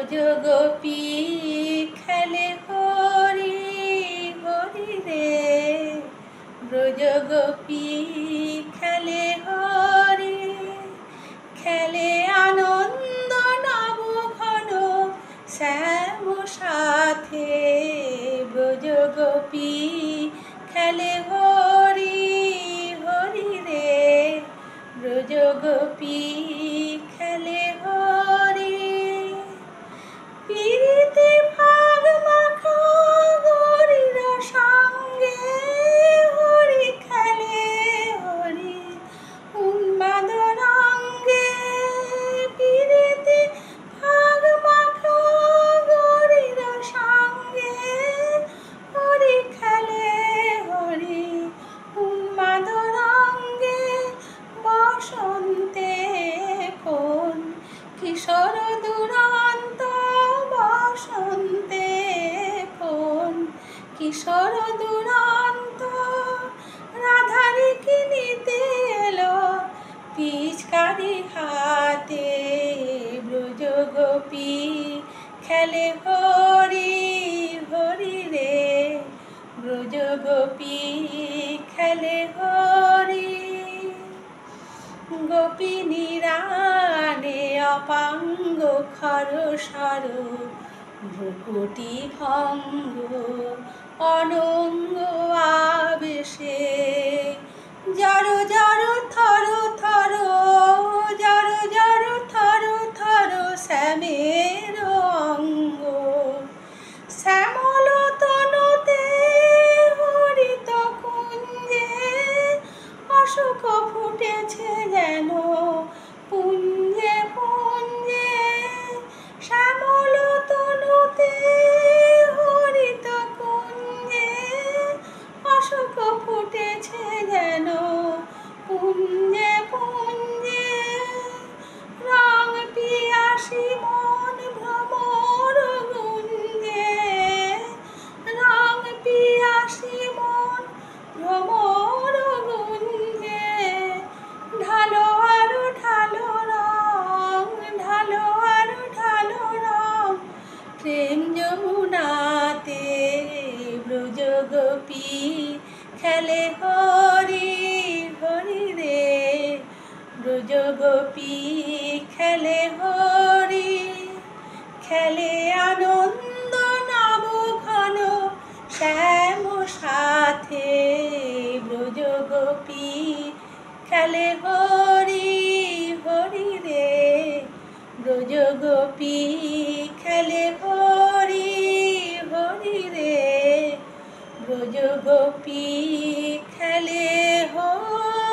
ব্রজগোপী খেলে হরি হরি রে, ব্রজগোপী খেলে হরি, খেলে আনন্দ নব ঘন শ্যাম সাথে, ব্রজগোপী খেলে হরি হরি রে, ব্রজগোপী খেলে হরি। পিরিতে ভাগ মাখা গৌরীর সঙ্গে হরি খেলে হরি উন্মাদ রঙ্গে, পিরিতে ভাগ মাখা গৌরীর সঙ্গে হরি খেলে হরি উন্মাদ রঙ্গে, বসন্তে কোন কিশোর দুরন্ত, বসন্তে কোন কিশোর দুরন্ত, রাধারে কিনিতে এলো পিচকারি হাতে, ব্রজগোপী খেলে হরি হরি রে, ব্রজগোপী খেলে হরি। গোপিনীরানে অপাঙ্গ খরসর, ভ্রুকুটি ভঙ্গ অনঙ্গ আবেশে, জড় জড় থর থর, জড় জড় থর থর শ্যামের অঙ্গ, শ্যামল তনুতে হরিত কুঞ্জে, অশোক ফুটেছে যেন পুঞ্জে পুঞ্জে, শ্যামল তনুতে হরিত কুঞ্জে, অশোক ফুটেছে যেন পুঞ্জে পুঞ্জে, রং পিয়াসী মন ভ্রমর গুঞ্জে, রং পিয়াসী মন ভ্রমর গুঞ্জে, ঢালো আরো ঢালো রং, ঢালো আরো ঢালো রং প্রেম যমুনাতে, ব্রজগোপী খেলে হরি হরি রে, ব্রজগোপী খেলে হরি, খেলে আনন্দ নব ঘন শ্যাম সাথে, ব্রজগোপী খেলে হরি হরি রে, ব্রজগোপী খেলে হরি হরি রে, ব্রজগোপী খেলে হরি।